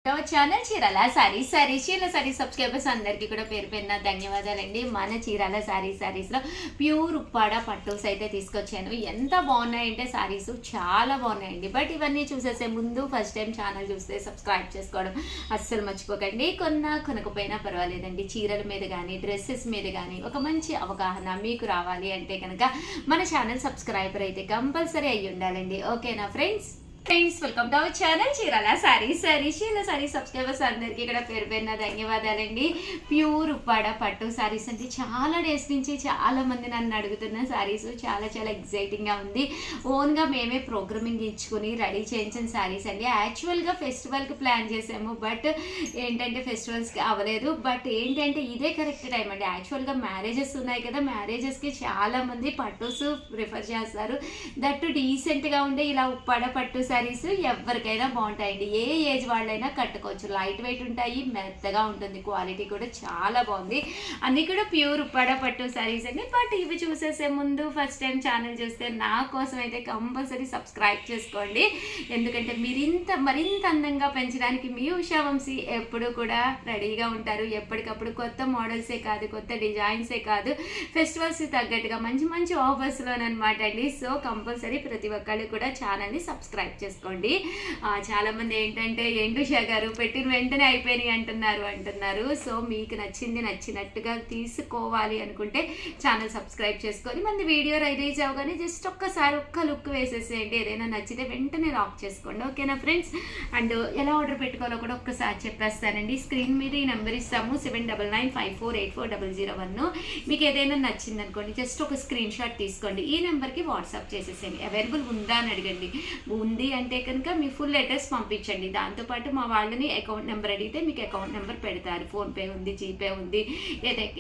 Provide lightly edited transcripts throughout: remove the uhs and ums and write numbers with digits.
Channel Chirala sorry subscribers అందరికీ కూడా పేరు పేరున ధన్యవాదాలండి. మన చీరాల సారీస్లో ప్యూర్ ఉప్పాడ పట్టుస్ అయితే తీసుకొచ్చాను. ఎంత బాగున్నాయంటే సారీస్ చాలా బాగున్నాయండి. బట్ ఇవన్నీ చూసేసే ముందు ఫస్ట్ టైం ఛానల్ చూస్తే సబ్స్క్రైబ్ చేసుకోవడం అస్సలు మర్చిపోకండి. కొనకపోయినా పర్వాలేదండి. చీరల మీద కానీ డ్రెస్సెస్ మీద కానీ ఒక మంచి అవగాహన మీకు రావాలి అంటే కనుక మన ఛానల్ సబ్స్క్రైబర్ అయితే కంపల్సరీ అయ్యి ఉండాలండి. ఓకేనా friends? Welcome to our channel Chirala sorry subscribers అందరికీ ఇక్కడ పేరు పేరున ధన్యవాదాలండి. ప్యూర్ ఉప్పాడ పట్టు సారీస్ అంటే చాలా డేస్ నుంచి చాలా మంది నన్ను అడుగుతున్న సారీస్. చాలా ఎగ్జైటింగ్గా ఉంది. ఓన్గా మేమే ప్రోగ్రామింగ్ ఇచ్చుకుని రెడీ చేయించిన సారీస్ అండి. యాక్చువల్గా ఫెస్టివల్కి ప్లాన్ చేసాము, బట్ ఏంటంటే ఫెస్టివల్స్కి అవ్వలేదు. బట్ ఏంటంటే ఇదే కరెక్ట్ టైం అండి. యాక్చువల్గా మ్యారేజెస్ ఉన్నాయి కదా, మ్యారేజెస్కి చాలామంది పట్టుస్ ప్రిఫర్ చేస్తారు. దట్టు డీసెంట్గా ఉండే ఇలా ఉప్పాడ పట్టు సారీస్ ఎవరికైనా బాగుంటాయండి. ఏ ఏజ్ వాళ్ళైనా కట్టుకోవచ్చు. లైట్ వెయిట్ ఉంటాయి, మెత్తగా ఉంటుంది, క్వాలిటీ కూడా చాలా బాగుంది. అన్నీ కూడా ప్యూర్ ఉప్పాడ పట్టు సారీస్ అండి. బట్ ఇవి చూసేసే ముందు ఫస్ట్ టైం ఛానల్ చూస్తే నా కోసం అయితే కంపల్సరీ సబ్స్క్రైబ్ చేసుకోండి. ఎందుకంటే మరింత అందంగా పెంచడానికి మీ ఉషావంశీ ఎప్పుడు కూడా రెడీగా ఉంటారు. ఎప్పటికప్పుడు కొత్త మోడల్సే కాదు, కొత్త డిజైన్సే కాదు, ఫెస్టివల్స్ తగ్గట్టుగా మంచి ఆఫర్స్లోనమాట అండి. సో కంపల్సరీ ప్రతి ఒక్కళ్ళు కూడా ఛానల్ని సబ్స్క్రైబ్ చేసుకోండి. చాలామంది ఏంటంటే ఉషా గారు పెట్టిన వెంటనే అయిపోయినాయి అంటున్నారు. సో మీకు నచ్చినట్టుగా తీసుకోవాలి అనుకుంటే ఛానల్ సబ్స్క్రైబ్ చేసుకొని మన వీడియో రిలీజ్ అవగానే జస్ట్ ఒక్కసారి లుక్ వేసేసేయండి. ఏదైనా నచ్చితే వెంటనే లాక్ చేసుకోండి. ఓకేనా ఫ్రెండ్స్? అండ్ ఎలా ఆర్డర్ పెట్టుకోవాలో కూడా ఒక్కసారి చెప్పేస్తానండి. స్క్రీన్ మీద ఈ నెంబర్ ఇస్తాము, 7995484001. మీకు ఏదైనా నచ్చింది అనుకోండి, జస్ట్ ఒక స్క్రీన్ షాట్ తీసుకోండి. ఈ నెంబర్కి వాట్సాప్ చేసేసేయండి. అవైలబుల్ ఉందా అని అడగండి. ఉంది అంటే కనుక మీ ఫుల్ అడ్రస్ పంపించండి. దాంతోపాటు మా వాళ్ళని అకౌంట్ నెంబర్ అడిగితే మీకు అకౌంట్ నెంబర్ పెడతారు. ఫోన్పే ఉంది, జీపే ఉంది,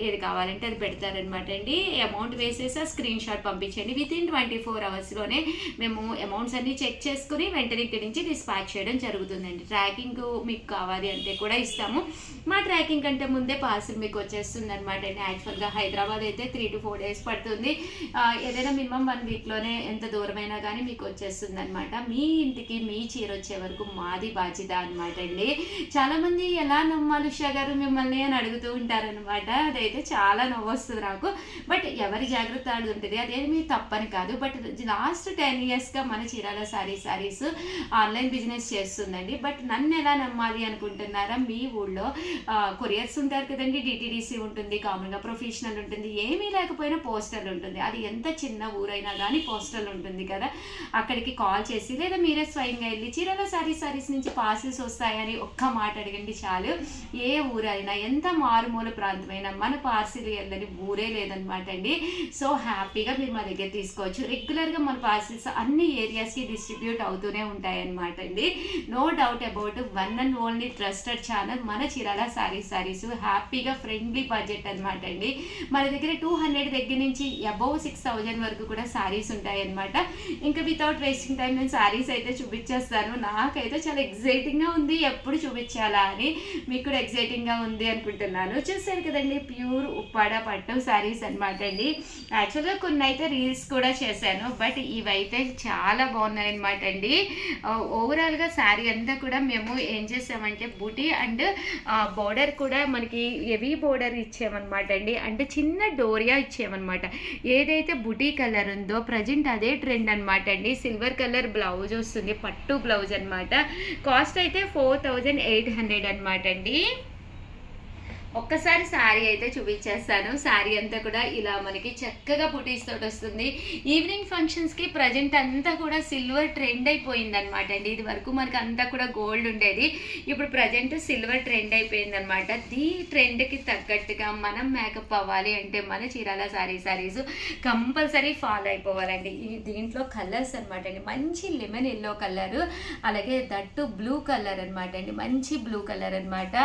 ఏది కావాలంటే అది పెడతారనమాట అండి. అమౌంట్ వేసేసి స్క్రీన్ షాట్ పంపించండి. వితిన్ 24 అవర్స్లోనే మేము అమౌంట్స్ అన్ని చెక్ చేసుకుని వెంటనే ఇక్కడి నుంచి డిస్పాచ్ చేయడం జరుగుతుందండి. ట్రాకింగ్ మీకు కావాలి అంటే కూడా ఇస్తాము. మా ట్రాకింగ్ కంటే ముందే పార్సిల్ మీకు వచ్చేస్తుంది అనమాట అండి. యాక్చువల్గా హైదరాబాద్ అయితే 3 to 4 days పడుతుంది. ఏదైనా మినిమం 1 weekలోనే ఎంత దూరమైనా కానీ మీకు వచ్చేస్తుంది అనమాట. మీ ఇంటికి మీ చీర వచ్చే వరకు మాది బాధ్యత అనమాట అండి. చాలామంది ఎలా నమ్మాలి ఉషా గారు మిమ్మల్ని అని అడుగుతూ ఉంటారనమాట. అదైతే చాలా నవ్వు వస్తుంది నాకు. బట్ ఎవరి జాగ్రత్త అది ఉంటుంది, అదేమి తప్పని కాదు. బట్ లాస్ట్ 10 yearsగా మన చీరాల సారీస్ ఆన్లైన్ బిజినెస్ చేస్తుందండి. బట్ నన్ను ఎలా నమ్మాలి అనుకుంటున్నారా? మీ ఊళ్ళో కొరియర్స్ ఉంటారు కదండి, డిటిడిసి ఉంటుంది, కామన్గా ప్రొఫెషనల్ ఉంటుంది, ఏమీ లేకపోయినా పోస్టల్ ఉంటుంది. అది ఎంత చిన్న ఊరైనా కానీ పోస్టల్ ఉంటుంది కదా. అక్కడికి కాల్ చేసి లేదా మీరే స్వయంగా వెళ్ళి చీరాల సారీస్ నుంచి పార్సిల్స్ వస్తాయని ఒక్క మాట అడగండి చాలు. ఏ ఊరైనా ఎంత మారుమూల ప్రాంతమైనా మన పార్సిల్ వెళ్ళని ఊరే లేదనమాట అండి. సో హ్యాపీగా మీరు మా దగ్గర తీసుకోవచ్చు. రెగ్యులర్గా మన పార్సిల్స్ అన్ని ఏరియాస్కి డిస్ట్రిబ్యూట్ అవుతూనే ఉంటాయన్నమాట అండి. No doubt about one and only trusted channel మన చీరాల సారీస్. హ్యాపీగా ఫ్రెండ్లీ బడ్జెట్ అనమాట అండి. మన దగ్గర 200 దగ్గర నుంచి అబౌవ్ 6000 వరకు కూడా సారీస్ ఉంటాయన్నమాట. ఇంకా వితౌట్ వేస్టింగ్ టైం నేను సారీస్ అయితే చూపించేస్తాను. నాకైతే చాలా ఎగ్జైటింగ్గా ఉంది, ఎప్పుడు చూపించాలా అని. మీకు కూడా ఎగ్జైటింగ్గా ఉంది అనుకుంటున్నాను. చూసారు కదండి, ప్యూర్ ఉప్పాడ పట్టు సారీస్ అనమాట అండి. యాక్చువల్గా కొన్ని అయితే రీల్స్ కూడా చేశాను, బట్ ఇవైతే చాలా బాగున్నాయి అనమాట అండి. ఓవరాల్గా శారీ అంతా కూడా మేము ఏం చేసామంటే బూటీ అండ్ బోర్డర్ కూడా మనకి హెవీ బోర్డర్ ఇచ్చామన్నమాట అండి. అంటే చిన్న డోరియా ఇచ్చామన్నమాట. ఏదైతే బుటీ కలర్ ఉందో ప్రజెంట్ అదే ట్రెండ్ అనమాట అండి. సిల్వర్ కలర్ బ్లౌజ్ వస్తుంది, పట్టు బ్లౌజ్ అనమాట. కాస్ట్ అయితే 4800 అనమాట అండి. ఒక్కసారి శారీ అయితే చూపించేస్తాను. శారీ అంతా కూడా ఇలా మనకి చక్కగా బుటీస్ తోటి వస్తుంది. ఈవినింగ్ ఫంక్షన్స్కి ప్రజెంట్ అంతా కూడా సిల్వర్ ట్రెండ్ అయిపోయింది అనమాట అండి. ఇది వరకు మనకి అంతా కూడా గోల్డ్ ఉండేది, ఇప్పుడు ప్రజెంట్ సిల్వర్ ట్రెండ్ అయిపోయింది అనమాట. ఈ ట్రెండ్కి తగ్గట్టుగా మనం మేకప్ అవ్వాలి అంటే మన చీరాల సారీస్ కంపల్సరీ ఫాలో అయిపోవాలండి. దీంట్లో కలర్స్ అనమాట అండి. మంచి లెమన్ ఎల్లో కలర్, అలాగే దట్టు బ్లూ కలర్ అనమాట అండి. మంచి బ్లూ కలర్ అనమాట.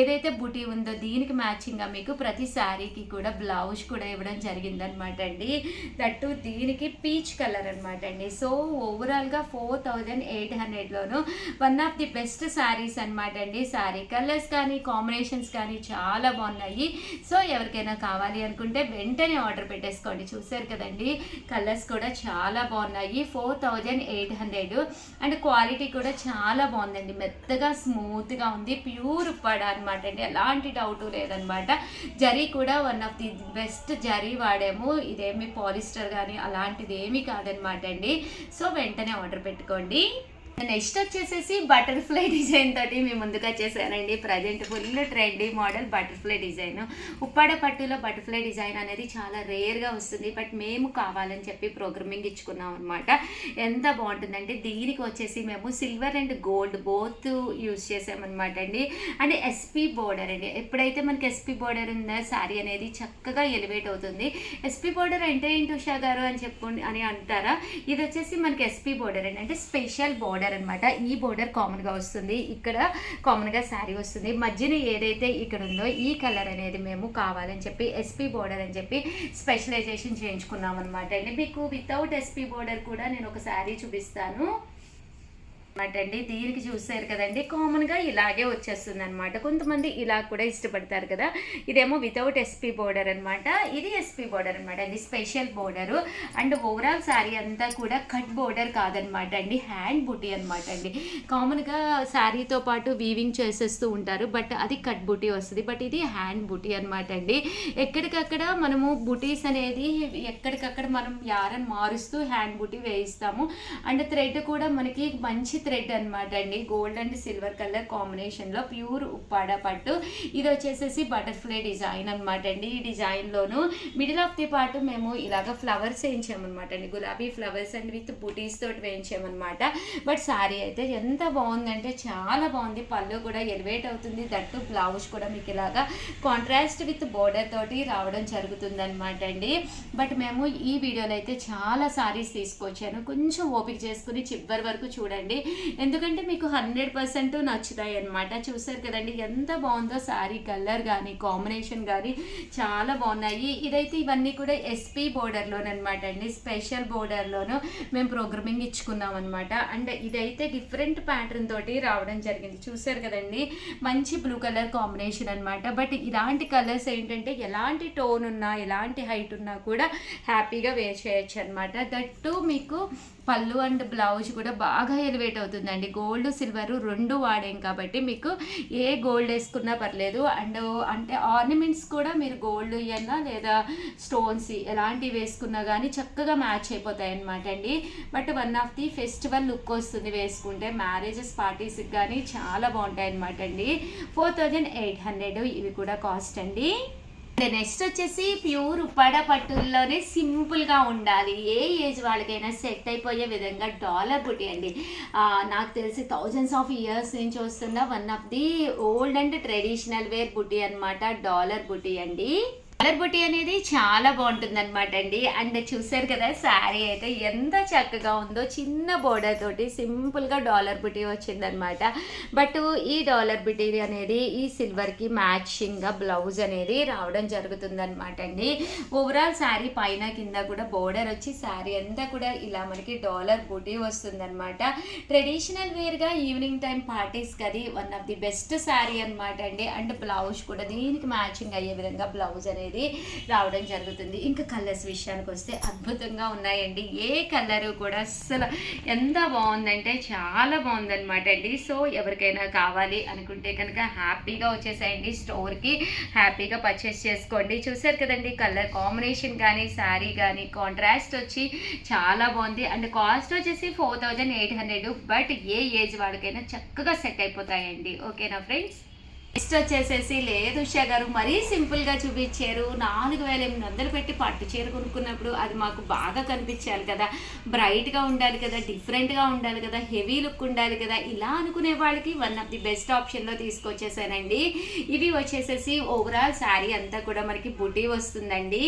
ఏదైతే బుటీ ఉందో దీనికి మ్యాచింగ్గా మీకు ప్రతి శారీకి కూడా బ్లౌజ్ కూడా ఇవ్వడం జరిగిందనమాట అండి. దట్టు దీనికి పీచ్ కలర్ అనమాట అండి. సో ఓవరాల్గా 4800లోను one of the best saris అనమాట అండి. శారీ కలర్స్ కానీ కాంబినేషన్స్ కానీ చాలా బాగున్నాయి. సో ఎవరికైనా కావాలి అనుకుంటే వెంటనే ఆర్డర్ పెట్టేసుకోండి. చూసారు కదండి, కలర్స్ కూడా చాలా బాగున్నాయి. 4800 అండ్ క్వాలిటీ కూడా చాలా బాగుందండి. మెత్తగా స్మూత్గా ఉంది. ప్యూర్ ఉప్పాడ అనమాట అండి, ఎలాంటి డౌట్ లేదనమాట. జరీ కూడా one of the best zari వాడాము. ఇదేమి పాలిస్టర్ కానీ అలాంటిది ఏమీ కాదనమాట అండి. సో వెంటనే ఆర్డర్ పెట్టుకోండి. నెక్స్ట్ వచ్చేసేసి బటర్ఫ్లై డిజైన్ తోటి మేము ముందుకు వచ్చేసానండి. Present full trendy model butterfly design. Uppada పట్టులో బటర్ఫ్లై డిజైన్ అనేది చాలా రేర్గా వస్తుంది. బట్ మేము కావాలని చెప్పి ప్రోగ్రామింగ్ ఇచ్చుకున్నాం అనమాట. ఎంత బాగుంటుందంటే దీనికి వచ్చేసి మేము silver and gold both use చేసామన్నమాట అండి. అండ్ ఎస్పీ బోర్డర్ అండి. ఎప్పుడైతే మనకి ఎస్పీ బోర్డర్ ఉందో శారీ అనేది చక్కగా ఎలివేట్ అవుతుంది. ఎస్పీ బోర్డర్ అంటే ఏంటి ఉషా గారు అని అంటారా? ఇది వచ్చేసి మనకి ఎస్పీ బోర్డర్ అండి, అంటే స్పెషల్ బోర్డర్ అనమాట. ఈ బోర్డర్ కామన్గా వస్తుంది, ఇక్కడ కామన్గా శారీ వస్తుంది. మధ్యన ఏదైతే ఇక్కడ ఉందో ఈ కలర్ అనేది మేము కావాలని చెప్పి ఎస్పీ బోర్డర్ అని చెప్పి స్పెషలైజేషన్ చేయించుకున్నాం అనమాట అండి. మీకు వితౌట్ ఎస్పీ బోర్డర్ కూడా నేను ఒక శారీ చూపిస్తాను అనమాట అండి. దీనికి చూసారు కదండి, కామన్గా ఇలాగే వచ్చేస్తుంది అనమాట. కొంతమంది ఇలా కూడా ఇష్టపడతారు కదా. ఇదేమో వితౌట్ ఎస్పీ బోర్డర్ అనమాట, ఇది ఎస్పీ బోర్డర్ అనమాట అండి, special border. And overall sari అంతా కూడా కట్ బోర్డర్ కాదనమాట అండి, హ్యాండ్ బుటీ అనమాట అండి. కామన్గా శారీతో పాటు వీవింగ్ చేసేస్తూ ఉంటారు, బట్ అది కట్ బుటీ వస్తుంది. బట్ ఇది హ్యాండ్ బుటీ అనమాట అండి. ఎక్కడికక్కడ మనము బుటీస్ అనేది ఎక్కడికక్కడ మనం యారన్ మారుస్తూ హ్యాండ్ బుటీ వేయిస్తాము. అండ్ థ్రెడ్ కూడా మనకి మంచి థ్రెడ్ అనమాట అండి, గోల్డ్ అండ్ సిల్వర్ కలర్ కాంబినేషన్లో ప్యూర్ ఉప్పాడ పట్టు. ఇది వచ్చేసేసి బటర్ఫ్లై డిజైన్ అనమాట అండి. ఈ డిజైన్లోను మిడిల్ ఆఫ్ ది పార్ట్ మేము ఇలాగ ఫ్లవర్స్ వేయించామన్నమాట అండి, గులాబీ ఫ్లవర్స్ అండ్ విత్ బుటీస్ తోటి వేయించామన్నమాట. బట్ శారీ అయితే ఎంత బాగుందంటే చాలా బాగుంది. పళ్ళు కూడా ఎలివేట్ అవుతుంది. దట్టు బ్లౌజ్ కూడా మీకు ఇలాగా కాంట్రాస్ట్ విత్ బోర్డర్ తోటి రావడం జరుగుతుంది అనమాట అండి. బట్ మేము ఈ వీడియోలో అయితే చాలా శారీస్ తీసుకొచ్చాను, కొంచెం ఓపిక చేసుకుని చివరి వరకు చూడండి, ఎందుకంటే మీకు 100% నచ్చుతాయి అనమాట. చూసారు కదండి ఎంత బాగుందో శారీ కలర్ కానీ కాంబినేషన్ కానీ చాలా బాగున్నాయి. ఇదైతే ఇవన్నీ కూడా ఎస్పీ బోర్డర్లోనమాట అండి, స్పెషల్ బోర్డర్లోను మేము ప్రోగ్రామింగ్ ఇచ్చుకున్నాం అనమాట. అండ్ ఇదైతే డిఫరెంట్ ప్యాటర్న్ తోటి రావడం జరిగింది. చూసారు కదండి, మంచి బ్లూ కలర్ కాంబినేషన్ అనమాట. బట్ ఇలాంటి కలర్స్ ఏంటంటే ఎలాంటి టోన్ ఉన్నా ఎలాంటి హైట్ ఉన్నా కూడా హ్యాపీగా వేర్ చేయొచ్చు అనమాట. దట్టు మీకు పళ్ళు అండ్ బ్లౌజ్ కూడా బాగా ఎలివేట్ అవుతుందండి. గోల్డ్ సిల్వర్ రెండు వాడాం కాబట్టి మీకు ఏ గోల్డ్ వేసుకున్నా పర్లేదు. అండ్ అంటే ఆర్నమెంట్స్ కూడా మీరు గోల్డ్ ఇవన్నా లేదా స్టోన్స్ ఎలాంటివి వేసుకున్నా కానీ చక్కగా మ్యాచ్ అయిపోతాయి అనమాట అండి. But one of the festival look వస్తుంది వేసుకుంటే, మ్యారేజెస్ పార్టీస్కి కానీ చాలా బాగుంటాయి అనమాట అండి. 4800 ఇవి కూడా కాస్ట్ అండి. నెక్స్ట్ వచ్చేసి ప్యూర్ ఉప్పాడ పట్టుల్లోనే సింపుల్గా ఉండాలి, ఏ ఏజ్ వాళ్ళకైనా సెట్ అయిపోయే విధంగా డాలర్ బుటీ అండి. నాకు తెలిసి థౌజండ్స్ ఆఫ్ ఇయర్స్ నుంచి వస్తున్న one of the old and traditional wear beauty అనమాట, డాలర్ బుటీ అండి. కలర్ బుటీ అనేది చాలా బాగుంటుంది అనమాట అండి. అండ్ చూసారు కదా శారీ అయితే ఎంత చక్కగా ఉందో, చిన్న బోర్డర్ తోటి సింపుల్గా డాలర్ బుటీ వచ్చిందనమాట. బట్ ఈ డాలర్ బుటీ అనేది ఈ సిల్వర్కి మ్యాచింగ్గా బ్లౌజ్ అనేది రావడం జరుగుతుందనమాట అండి. ఓవరాల్ శారీ పైన కింద కూడా బోర్డర్ వచ్చి శారీ అంతా కూడా ఇలా మనకి డాలర్ బుటీ వస్తుందనమాట. ట్రెడిషనల్ వేర్గా ఈవినింగ్ టైం పార్టీస్కి అది one of the best sari అనమాట అండి. అండ్ బ్లౌజ్ కూడా దీనికి మ్యాచింగ్ అయ్యే విధంగా బ్లౌజ్ అనేది రావడం జరుగుతుంది. ఇంకా కలర్స్ విషయానికి వస్తే అద్భుతంగా ఉన్నాయండి. ఏ కలరు కూడా అస్సలు ఎంత బాగుందంటే చాలా బాగుందనమాట అండి. సో ఎవరికైనా కావాలి అనుకుంటే కనుక హ్యాపీగా వచ్చేసేయండి స్టోర్కి, హ్యాపీగా పర్చేస్ చేసుకోండి. చూసారు కదండి కలర్ కాంబినేషన్ కానీ శారీ కానీ కాంట్రాస్ట్ వచ్చి చాలా బాగుంది. అండ్ కాస్ట్ వచ్చేసి 4800. బట్ ఏ ఏజ్ వాళ్ళకైనా చక్కగా సెట్ అయిపోతాయండి. ఓకేనా ఫ్రెండ్స్? నెక్స్ట్ వచ్చేసేసి లేదు ఉషా గారు మరీ సింపుల్గా చూపించారు, 4800 పెట్టి పట్టు చీర కొనుక్కున్నప్పుడు అది మాకు బాగా కనిపించాలి కదా, బ్రైట్గా ఉండాలి కదా, డిఫరెంట్గా ఉండాలి కదా, హెవీ లుక్ ఉండాలి కదా, ఇలా అనుకునే వాళ్ళకి వన్ ఆఫ్ ది బెస్ట్ ఆప్షన్లో తీసుకొచ్చేసానండి. ఇవి వచ్చేసేసి ఓవరాల్ శారీ అంతా కూడా మనకి బుటీ వస్తుందండి.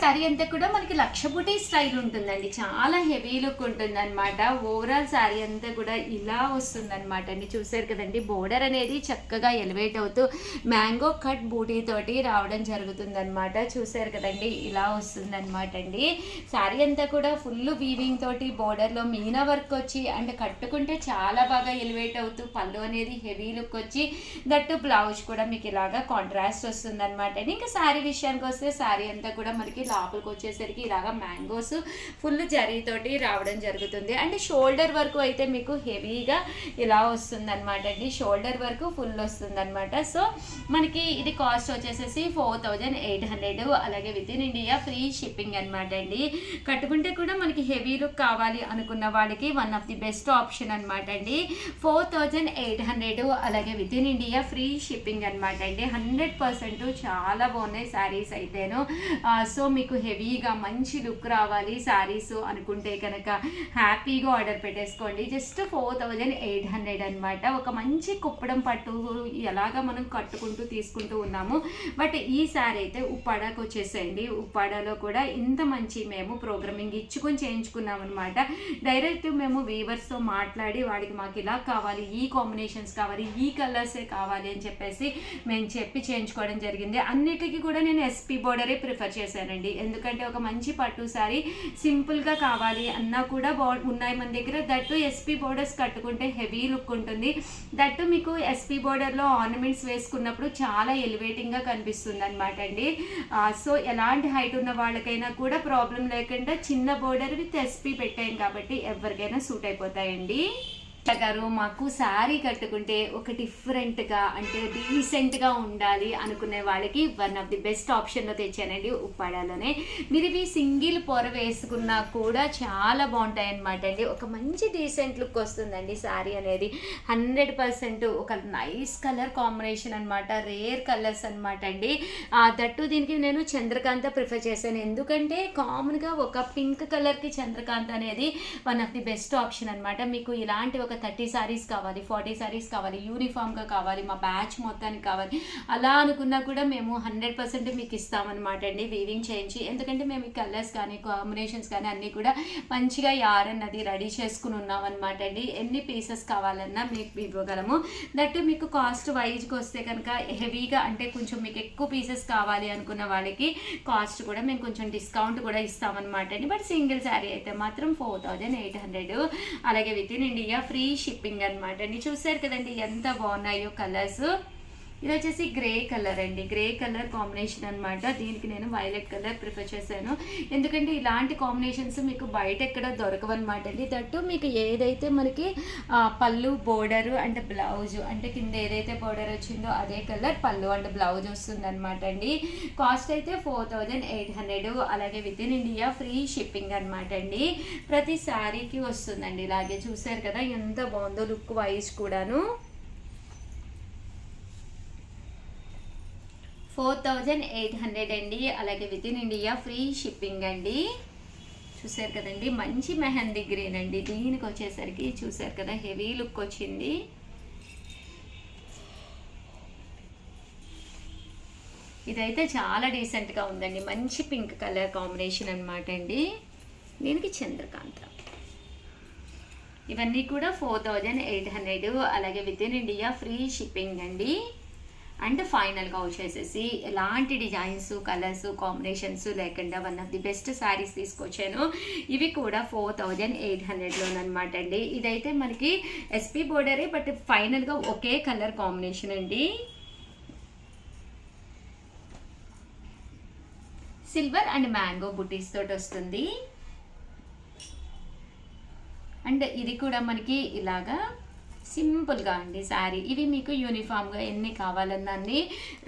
సారీ అంతా కూడా మనకి లక్ష బుటీ స్టైల్ ఉంటుందండి, చాలా హెవీ లుక్ ఉంటుంది అనమాట. ఓవరాల్ సారీ అంతా కూడా ఇలా వస్తుంది అనమాట అండి. చూసారు కదండి, బోర్డర్ అనేది చక్కగా ఎలివేట్ అవుతూ మ్యాంగో కట్ బూటీ తోటి రావడం జరుగుతుంది అనమాట. చూసారు కదండి, ఇలా వస్తుంది అనమాట అండి. సారీ అంతా కూడా ఫుల్ వీవింగ్ తోటి బోర్డర్లో మీనా వర్క్ వచ్చి అంటే కట్టుకుంటే చాలా బాగా ఎలివేట్ అవుతూ పళ్ళు అనేది హెవీ లుక్ వచ్చి దట్టు బ్లౌజ్ కూడా మీకు ఇలాగా కాంట్రాస్ట్ వస్తుంది అనమాట. ఇంకా సారీ విషయానికి వస్తే సారీ అంతా కూడా మనకి లోపలికి వచ్చేసరికి ఇలాగా మ్యాంగోస్ ఫుల్ జరీతోటి రావడం జరుగుతుంది. అండ్ షోల్డర్ వరకు అయితే మీకు హెవీగా ఇలా వస్తుంది అనమాట అండి. షోల్డర్ వరకు ఫుల్ వస్తుంది అనమాట. సో మనకి ఇది కాస్ట్ వచ్చేసేసి 4800, అలాగే with in India free shipping అనమాట అండి. కట్టుకుంటే కూడా మనకి హెవీ లుక్ కావాలి అనుకున్న వాళ్ళకి one of the best option అనమాట అండి. 4800, అలాగే with in India free shipping అనమాట అండి. 100% చాలా బాగున్నాయి శారీస్ అయితేను. సో మీకు హెవీగా మంచి లుక్ రావాలి శారీస్ అనుకుంటే కనుక హ్యాపీగా ఆర్డర్ పెట్టేసుకోండి. జస్ట్ 4800 అనమాట. ఒక మంచి కుప్పడం పట్టు ఎలాగా మనం కట్టుకుంటూ తీసుకుంటూ ఉన్నాము. బట్ ఈ శారీ అయితే ఉప్పాడాకు వచ్చేసేయండి. ఉప్పాడాలో కూడా ఇంత మంచి మేము ప్రోగ్రామింగ్ ఇచ్చుకొని చేయించుకున్నాం అనమాట. డైరెక్ట్ మేము వీవర్స్తో మాట్లాడి వాడికి మాకు ఇలా కావాలి, ఈ కాంబినేషన్స్ కావాలి, ఈ కలర్సే కావాలి అని చెప్పేసి మేము చెప్పి చేయించుకోవడం జరిగింది. అన్నిటికీ కూడా నేను ఎస్పీ బోర్డరే ప్రిఫర్ చేశానండి. ఎందుకంటే ఒక మంచి పట్టు సారీ సింపుల్గా కావాలి అన్నా కూడా ఉన్నాయి మన దగ్గర. దట్టు ఎస్పీ బోర్డర్స్ కట్టుకుంటే హెవీ లుక్ ఉంటుంది. దట్టు మీకు ఎస్పీ బోర్డర్లో ఆర్నమెంట్స్ వేసుకున్నప్పుడు చాలా ఎలివేటింగ్గా కనిపిస్తుంది అనమాట అండి. సో ఎలాంటి హైట్ ఉన్న వాళ్ళకైనా కూడా ప్రాబ్లం లేకుండా చిన్న బోర్డర్ విత్ ఎస్పీ పెట్టాం కాబట్టి ఎవరికైనా సూట్ అయిపోతాయండి. గారు మాకు శారీ కట్టుకుంటే ఒక డిఫరెంట్గా అంటే డీసెంట్గా ఉండాలి అనుకునే వాళ్ళకి వన్ ఆఫ్ ది బెస్ట్ ఆప్షన్లో తెచ్చానండి ఉప్పాడాలోనే. మీరు ఇవి సింగిల్ పొర వేసుకున్నా కూడా చాలా బాగుంటాయి అనమాట అండి. ఒక మంచి డీసెంట్ లుక్ వస్తుందండి శారీ అనేది. 100% ఒక నైస్ కలర్ కాంబినేషన్ అనమాట, రేర్ కలర్స్ అనమాట అండి. దట్టు దీనికి నేను చంద్రకాంత ప్రిఫర్ చేశాను. ఎందుకంటే కామన్గా ఒక పింక్ కలర్కి చంద్రకాంత అనేది one of the best option అనమాట. మీకు ఇలాంటి ఒక 30 సారీస్ కావాలి, 40 సారీస్ కావాలి, యూనిఫామ్గా కావాలి, మా బ్యాచ్ మొత్తానికి కావాలి అలా అనుకున్నా కూడా మేము 100% మీకు ఇస్తామన్నమాట అండి వీవింగ్ చేయించి. ఎందుకంటే మేము ఈ కలర్స్ కానీ కాంబినేషన్స్ కానీ అన్నీ కూడా మంచిగా యారన్ అది రెడీ చేసుకుని ఉన్నామన్నమాట అండి. ఎన్ని పీసెస్ కావాలన్నా మీకు ఇవ్వగలము. దట్టు మీకు కాస్ట్ వైజ్కి వస్తే కనుక హెవీగా అంటే కొంచెం మీకు ఎక్కువ పీసెస్ కావాలి అనుకున్న వాళ్ళకి కాస్ట్ కూడా మేము కొంచెం డిస్కౌంట్ కూడా ఇస్తామన్నమాట అండి. బట్ సింగిల్ శారీ అయితే మాత్రం 4800, అలాగే with in India free shipping అనమాట అండి. చూసారు కదండి ఎంత బాగున్నాయో కలర్స్. ఇది వచ్చేసి గ్రే కలర్ అండి, గ్రే కలర్ కాంబినేషన్ అనమాట. దీనికి నేను వైలెట్ కలర్ ప్రిఫర్ చేశాను. ఎందుకంటే ఇలాంటి కాంబినేషన్స్ మీకు బయట ఎక్కడ దొరకవన్నమాట అండి. దట్టు మీకు ఏదైతే మనకి పళ్ళు బోర్డరు అంటే బ్లౌజ్ అంటే కింద ఏదైతే బోర్డర్ వచ్చిందో అదే కలర్ పళ్ళు అంటే బ్లౌజ్ వస్తుంది అనమాట అండి. కాస్ట్ అయితే 4800, అలాగే with in India free shipping అనమాట అండి. ప్రతి శారీకి వస్తుందండి. ఇలాగే చూసారు కదా ఎంత బాగుందో లుక్ వైజ్ కూడాను. 4800 అండి, అలాగే with in India free shipping అండి. చూసారు కదండి మంచి మెహందీ గ్రీన్ అండి. దీనికి వచ్చేసరికి చూసారు కదా హెవీ లుక్ వచ్చింది. ఇదైతే చాలా డీసెంట్గా ఉందండి. మంచి పింక్ కలర్ కాంబినేషన్ అనమాట అండి. దీనికి చంద్రకాంత. ఇవన్నీ కూడా 4800, అలాగే with in India free shipping అండి. అండ్ ఫైనల్గా వచ్చేసేసి ఎలాంటి డిజైన్స్ కలర్స్ కాంబినేషన్స్ లేకుండా one of the best saris తీసుకొచ్చాను. ఇవి కూడా 4800లోనమాట అండి. ఇదైతే మనకి ఎస్పీ బోర్డరే బట్ ఫైనల్గా ఒకే కలర్ కాంబినేషన్ అండి. సిల్వర్ అండ్ మ్యాంగో బుటీస్ తోటి వస్తుంది. అండ్ ఇది కూడా మనకి ఇలాగా సింపుల్గా అండి శారీ. ఇవి మీకు యూనిఫామ్గా ఎన్ని కావాలన్నా అన్నీ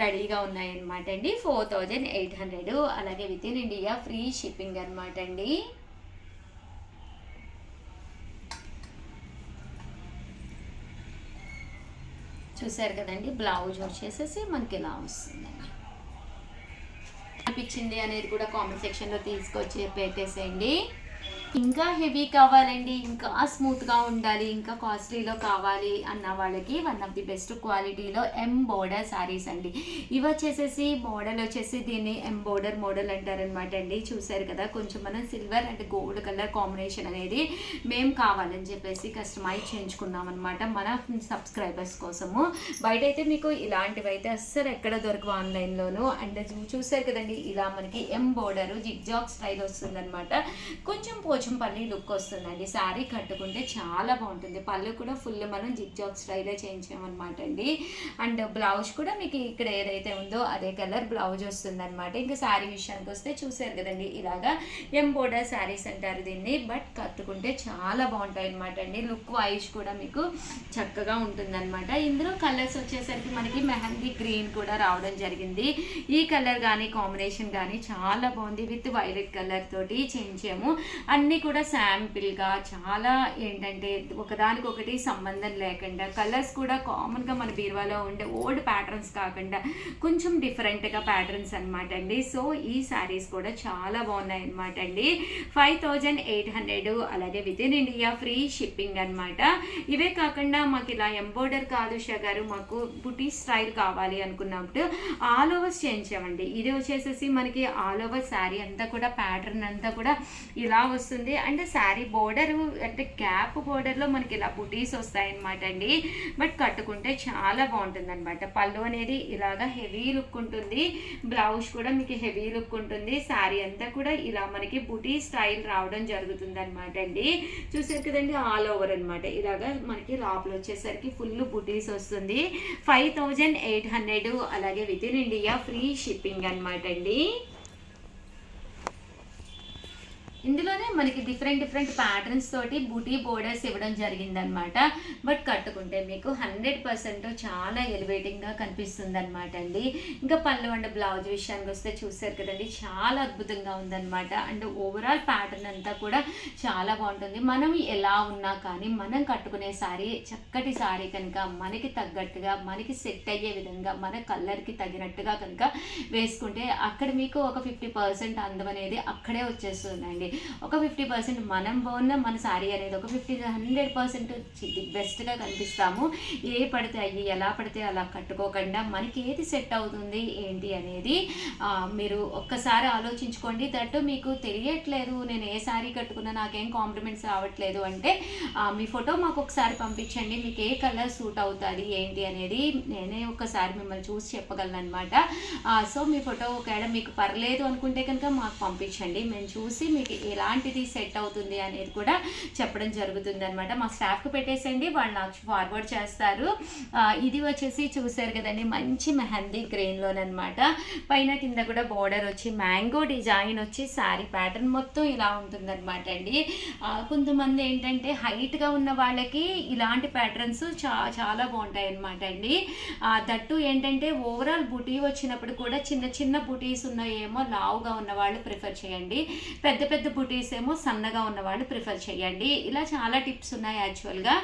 రెడీగా ఉన్నాయన్నమాట అండి. 4800, అలాగే with in India free shipping అనమాట అండి. చూసారు కదండి బ్లౌజ్ వచ్చేసేసి మనకి ఇలా వస్తుందండి. అనిపించింది అనేది కూడా కామెంట్ సెక్షన్లో తీసుకొచ్చి పెట్టేసేయండి. ఇంకా హెవీ కావాలండి, ఇంకా స్మూత్గా ఉండాలి, ఇంకా కాస్ట్లీలో కావాలి అన్న వాళ్ళకి వన్ ఆఫ్ ది బెస్ట్ క్వాలిటీలో బోర్డర్ శారీస్ అండి. ఇవి వచ్చేసేసి మోడల్ వచ్చేసి దీన్ని బోర్డర్ మోడల్ అంటారనమాట అండి. చూసారు కదా, కొంచెం మనం silver and gold colour combination అనేది మేము కావాలని చెప్పేసి కస్టమైజ్ చేయించుకున్నాం అనమాట మన సబ్స్క్రైబర్స్ కోసము. బయట అయితే మీకు ఇలాంటివి అయితే అస్సలు ఎక్కడ దొరకవు ఆన్లైన్లోను. అండ్ చూసారు కదండి, ఇలా మనకి బోర్డర్ జిగ్జాగ్ స్టైల్ వస్తుందన్నమాట. కొంచెం పోచంపల్లి లుక్ వస్తుందండి. శారీ కట్టుకుంటే చాలా బాగుంటుంది. పళ్ళు కూడా ఫుల్ మనం జిగ్జాగ్ స్టైలే చేయించామన్నమాట అండి. అండ్ బ్లౌజ్ కూడా మీకు ఇక్కడ ఏదైతే ఉందో అదే కలర్ బ్లౌజ్ వస్తుందన్నమాట. ఇంకా శారీ విషయానికి వస్తే చూసారు కదండి, ఇలాగా బోర్డర్ శారీస్ అంటారు దీన్ని. బట్ కట్టుకుంటే చాలా బాగుంటాయి అనమాట అండి. లుక్ వైజ్ కూడా మీకు చక్కగా ఉంటుందన్నమాట. ఇందులో కలర్స్ వచ్చేసరికి మనకి మెహందీ గ్రీన్ కూడా రావడం జరిగింది. ఈ కలర్ కానీ కాంబినేషన్ కానీ చాలా బాగుంది. విత్ వైలెట్ కలర్ తోటి చేయించాము. అన్నీ కూడా శాంపిల్గా చాలా ఏంటంటే ఒకదానికొకటి సంబంధం లేకుండా, కలర్స్ కూడా కామన్గా మన బీరువాలో ఉండే ఓల్డ్ ప్యాటర్న్స్ కాకుండా కొంచెం డిఫరెంట్గా ప్యాటర్న్స్ అనమాట అండి. సో ఈ శారీస్ కూడా చాలా బాగున్నాయి అనమాట అండి. 5800, అలాగే with in India free shipping అనమాట. ఇవే కాకుండా మాకు ఇలా ఎంబోర్డర్ కాదు ఉషా గారు, మాకు బుటీ స్టైల్ కావాలి అనుకున్నప్పుడు ఆల్ ఓవర్స్ చేయించామండి. ఇది వచ్చేసేసి మనకి ఆల్ ఓవర్ శారీ అంతా కూడా ప్యాటర్న్ అంతా కూడా ఇలా వస్తుంది. అంటే శారీ బోర్డర్ అంటే గ్యాప్ బోర్డర్లో మనకి ఇలా బుటీస్ వస్తాయన్నమాట అండి. బట్ కట్టుకుంటే చాలా బాగుంటుంది అనమాట. పళ్ళు అనేది ఇలాగా హెవీ లుక్ ఉంటుంది, బ్లౌజ్ కూడా మీకు హెవీ లుక్ ఉంటుంది. శారీ అంతా కూడా ఇలా మనకి బుటీ స్టైల్ రావడం జరుగుతుంది అనమాట అండి. చూసారు కదండి, ఆల్ ఓవర్ అనమాట. ఇలాగా మనకి లోపల వచ్చేసరికి ఫుల్ బుటీస్ వస్తుంది. 5800, అలాగే with in India free shipping అనమాట అండి. ఇందులోనే మనకి డిఫరెంట్ ప్యాటర్న్స్ తోటి బూటీ బోర్డర్స్ ఇవ్వడం జరిగిందనమాట. బట్ కట్టుకుంటే మీకు 100% చాలా ఎలివేటింగ్గా కనిపిస్తుంది అనమాట అండి. ఇంకా పళ్ళు అండ్ బ్లౌజ్ విషయానికి వస్తే చూసారు కదండి, చాలా అద్భుతంగా ఉందన్నమాట. అండ్ ఓవరాల్ ప్యాటర్న్ అంతా కూడా చాలా బాగుంటుంది. మనం ఎలా ఉన్నా కానీ మనం కట్టుకునే శారీ చక్కటి శారీ కనుక మనకి తగ్గట్టుగా, మనకి సెట్ అయ్యే విధంగా, మన కలర్కి తగినట్టుగా కనుక వేసుకుంటే అక్కడ మీకు ఒక 50% అందం అనేది అక్కడే వచ్చేస్తుందండి. ఒక 50% మనం బాగున్నా మన శారీ అనేది ఒక 100% బెస్ట్గా కనిపిస్తాము. ఏ పడితే అయ్యి ఎలా పడితే అలా కట్టుకోకుండా మనకి ఏది సెట్ అవుతుంది ఏంటి అనేది మీరు ఒక్కసారి ఆలోచించుకోండి. దట్టు మీకు తెలియట్లేదు, నేను ఏ శారీ కట్టుకున్నా నాకేం కాంప్లిమెంట్స్ రావట్లేదు అంటే మీ ఫోటో మాకు ఒకసారి పంపించండి. మీకు ఏ కలర్ సూట్ అవుతుంది ఏంటి అనేది నేనే ఒకసారి మిమ్మల్ని చూసి చెప్పగలను అనమాట. సో మీ ఫోటో ఒకవేళ మీకు పర్లేదు అనుకుంటే కనుక మాకు పంపించండి. మేము చూసి మీకు ఎలాంటిది సెట్ అవుతుంది అనేది కూడా చెప్పడం జరుగుతుంది అనమాట. మా స్టాఫ్కి పెట్టేసండి, వాళ్ళు నాకు ఫార్వర్డ్ చేస్తారు. ఇది వచ్చేసి చూసారు కదండి, మంచి మెహందీ గ్రీన్లోనమాట. పైన కింద కూడా బోర్డర్ వచ్చి మ్యాంగో డిజైన్ వచ్చి శారీ ప్యాటర్న్ మొత్తం ఇలా ఉంటుందన్నమాట అండి. కొంతమంది ఏంటంటే హైట్గా ఉన్న వాళ్ళకి ఇలాంటి ప్యాటర్న్స్ చాలా బాగుంటాయి అనమాట అండి. దట్టు ఏంటంటే ఓవరాల్ బుటీ వచ్చినప్పుడు కూడా చిన్న బుటీస్ ఉన్నాయేమో లావుగా ఉన్న వాళ్ళు ప్రిఫర్ చేయండి, పెద్ద బుటీస్ ఏమో సన్నగా ఉన్న వాళ్ళు ప్రిఫర్ చేయండి. ఇలా చాలా టిప్స్ ఉన్నాయి యాక్చువల్గా.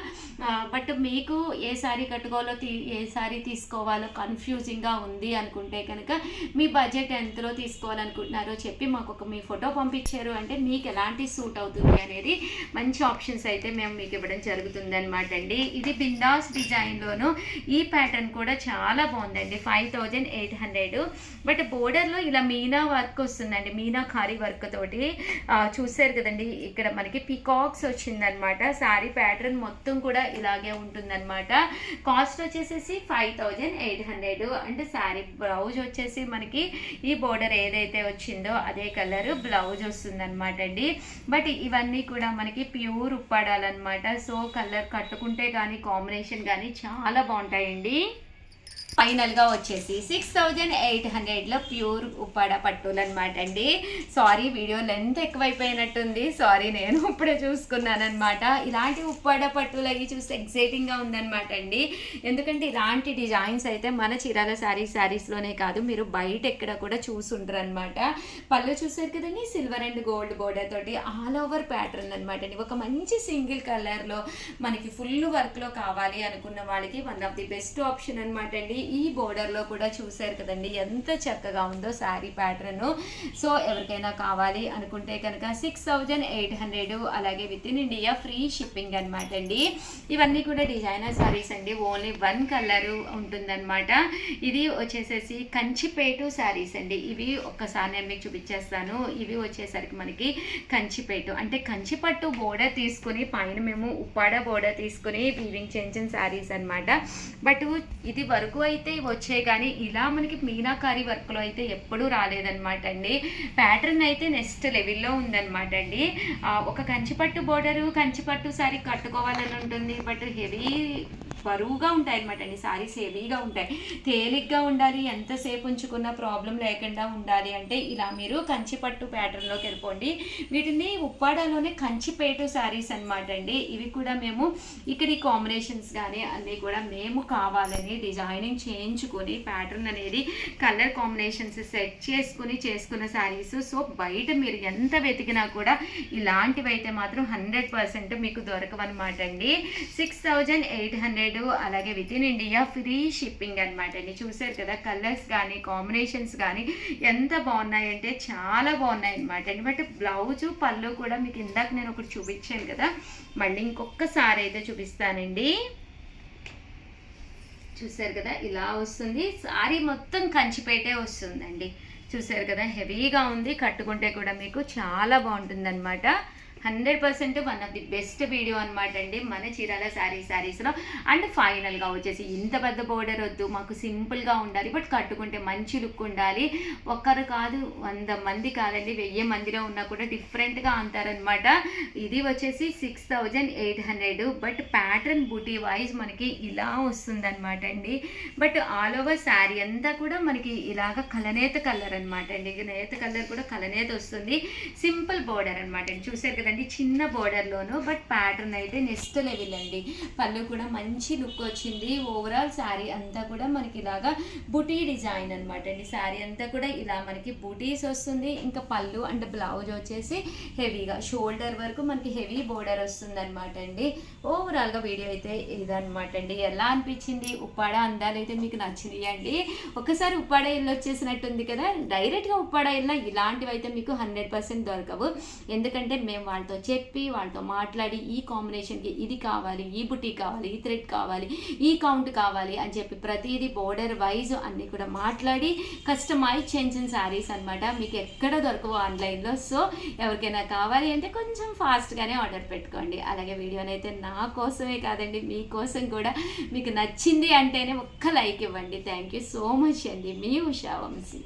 బట్ మీకు ఏ శారీ కట్టుకోవాలో ఏ శారీ తీసుకోవాలో కన్ఫ్యూజింగ్గా ఉంది అనుకుంటే కనుక మీ బడ్జెట్ ఎంతలో తీసుకోవాలనుకుంటున్నారో చెప్పి మాకు మీ ఫోటో పంపించారు అంటే మీకు ఎలాంటి సూట్ అవుతుంది అనేది మంచి ఆప్షన్స్ అయితే మేము మీకు ఇవ్వడం జరుగుతుంది అనమాట అండి. ఇది బిందాస్ డిజైన్లోను ఈ ప్యాటర్న్ కూడా చాలా బాగుందండి. 5800. బట్ బోర్డర్లో ఇలా మీనా వర్క్ వస్తుందండి, మీనాకారి వర్క్ తోటి. చూసారు కదండి, ఇక్కడ మనకి పికాక్స్ వచ్చిందనమాట. శారీ ప్యాటర్న్ మొత్తం కూడా ఇలాగే ఉంటుందన్నమాట. కాస్ట్ వచ్చేసేసి 5800. అంటే శారీ బ్లౌజ్ వచ్చేసి మనకి ఈ బోర్డర్ ఏదైతే వచ్చిందో అదే కలర్ బ్లౌజ్ వస్తుందన్నమాట అండి. బట్ ఇవన్నీ కూడా మనకి ప్యూర్ ఉప్పాడాలన్నమాట. సో కలర్ కట్టుకుంటే కానీ కాంబినేషన్ కానీ చాలా బాగుంటాయండి. ఫైనల్గా వచ్చేసి 6800లో ప్యూర్ ఉప్పాడ పట్టులు అనమాట అండి. సారీ, వీడియో లెంత్ ఎక్కువైపోయినట్టుంది, సారీ, నేను ఇప్పుడే చూసుకున్నాను అనమాట. ఇలాంటి ఉప్పాడ పట్టులు అవి చూస్తే ఎక్సైటింగ్గా ఉందన్నమాట అండి. ఎందుకంటే ఇలాంటి డిజైన్స్ అయితే మన చీరాల శారీస్లోనే కాదు, మీరు బయట ఎక్కడ కూడా చూసుంటారు అనమాట. పళ్ళు చూసారు కదండి, సిల్వర్ అండ్ గోల్డ్ బోర్డర్ తోటి ఆల్ ఓవర్ ప్యాటర్న్ అనమాట అండి. ఒక మంచి సింగిల్ కలర్లో మనకి ఫుల్ వర్క్లో కావాలి అనుకున్న వాళ్ళకి one of the best option అనమాట అండి. ఈ బోర్డర్లో కూడా చూసారు కదండి ఎంత చక్కగా ఉందో శారీ ప్యాటర్న్. సో ఎవరికైనా కావాలి అనుకుంటే కనుక 6800, అలాగే with in India free shipping అనమాట అండి. ఇవన్నీ కూడా డిజైనర్ శారీస్ అండి, ఓన్లీ 1 కలర్ ఉంటుందన్నమాట. ఇది వచ్చేసేసి కంచిపేటు శారీస్ అండి. ఇవి ఒక్కసారి నేను మీకు చూపించేస్తాను. ఇవి వచ్చేసరికి మనకి కంచిపేటు అంటే కంచిపట్టు బోర్డర్ తీసుకుని పైన మేము ఉప్పాడ బోర్డర్ తీసుకుని వీవింగ్ చేయించిన శారీస్ అనమాట. బట్ ఇది వరకు అయితే వచ్చాయి కానీ ఇలా మనకి మీనాకారి వర్క్లో అయితే ఎప్పుడూ రాలేదన్నమాట అండి. ప్యాటర్న్ అయితే నెక్స్ట్ లెవెల్లో ఉందన్నమాట అండి. ఒక కంచిపట్టు బోర్డరు కంచిపట్టు శారీ కట్టుకోవాలని ఉంటుంది, బట్ హెవీ బరువుగా ఉంటాయి అనమాట అండి. సారీస్ హెవీగా ఉంటాయి, తేలిగ్గా ఉండాలి, ఎంతసేపు ఉంచుకున్న ప్రాబ్లం లేకుండా ఉండాలి అంటే ఇలా మీరు కంచిపట్టు ప్యాటర్న్లోకి వెళ్ళిపోండి. వీటిని ఉప్పాడలోనే కంచిపేటు శారీస్ అనమాట అండి. ఇవి కూడా మేము ఇక్కడ ఈ కాంబినేషన్స్ కానీ అన్నీ కూడా మేము కావాలని డిజైనింగ్ చేయించుకొని ప్యాటర్న్ అనేది కలర్ కాంబినేషన్స్ సెట్ చేసుకున్న శారీస్. సో బయట మీరు ఎంత వెతికినా కూడా ఇలాంటివి అయితే మాత్రం 100% మీకు దొరకవన్నమాట అండి. 6800, అలాగే with in India free shipping అనమాట అండి. చూసారు కదా కలర్స్ కానీ కాంబినేషన్స్ కానీ ఎంత బాగున్నాయంటే చాలా బాగున్నాయి అనమాట అండి. బట్ బ్లౌజు పళ్ళు కూడా మీకు ఇందాక నేను ఒకటి చూపించాను కదా, మళ్ళీ ఇంకొకసారి అయితే చూపిస్తానండి. చూసారు కదా ఇలా వస్తుంది, సారీ మొత్తం కంచిపేటే వస్తుందండి. చూసారు కదా హెవీగా ఉంది, కట్టుకుంటే కూడా మీకు చాలా బాగుంటుంది అనమాట. 100% one of the best video అనమాట అండి మన చీరాల శారీస్లో. అండ్ ఫైనల్గా వచ్చేసి ఇంత పెద్ద బోర్డర్ వద్దు, మాకు సింపుల్గా ఉండాలి, బట్ కట్టుకుంటే మంచి లుక్ ఉండాలి. ఒక్కరు కాదు 100 మంది కాదండి, 1000 మందిలో ఉన్నా కూడా డిఫరెంట్గా అంటారనమాట. ఇది వచ్చేసి 6800, బట్ ప్యాటర్న్ బూటీ వైజ్ మనకి ఇలా వస్తుందన్నమాట అండి. బట్ ఆల్ ఓవర్ శారీ అంతా కూడా మనకి ఇలాగ కలనేత కలర్ అనమాట అండి. నేత కలర్ కూడా కలనేత వస్తుంది, సింపుల్ బోర్డర్ అనమాట అండి. చూసారు కదా చిన్న బోర్డర్లోను, బట్ ప్యాటర్న్ అయితే నెక్స్ట్ లెవెల్ అండి. పళ్ళు కూడా మంచి లుక్ వచ్చింది. ఓవరాల్ శారీ అంతా కూడా మనకి ఇలాగా బుటీ డిజైన్ అనమాట అండి. శారీ అంతా కూడా ఇలా మనకి బుటీస్ వస్తుంది. ఇంకా పళ్ళు అండ్ బ్లౌజ్ వచ్చేసి హెవీగా షోల్డర్ వరకు మనకి హెవీ బోర్డర్ వస్తుంది అనమాట అండి. ఓవరాల్గా వీడియో అయితే ఇదనమాట అండి. ఎలా అనిపించింది? ఉప్పాడ అందాలు అయితే మీకు నచ్చినాయి అండి. ఒకసారి ఉప్పాడ ఇల్లు వచ్చేసినట్టుంది కదా, డైరెక్ట్గా ఉప్పాడ ఇల్లు ఇలాంటివి అయితే మీకు 100% దొరకవు. ఎందుకంటే మేము వాళ్ళతో చెప్పి వాళ్ళతో మాట్లాడి ఈ కాంబినేషన్కి ఇది కావాలి, ఈ బుటీ కావాలి, ఈ థ్రెడ్ కావాలి, ఈ కౌంట్ కావాలి అని చెప్పి ప్రతిదీ బోర్డర్ వైజ్ అన్నీ కూడా మాట్లాడి కస్టమైజ్ చేసిన శారీస్ అనమాట. మీకు ఎక్కడ దొరకవు ఆన్లైన్లో. సో ఎవరికైనా కావాలి అంటే కొంచెం ఫాస్ట్గానే ఆర్డర్ పెట్టుకోండి. అలాగే వీడియోనైతే నా కోసమే కాదండి మీకోసం కూడా, మీకు నచ్చింది అంటేనే ఒక్క లైక్ ఇవ్వండి. థ్యాంక్ యూ సో మచ్ అండి. మీ ఉషా వంశీ.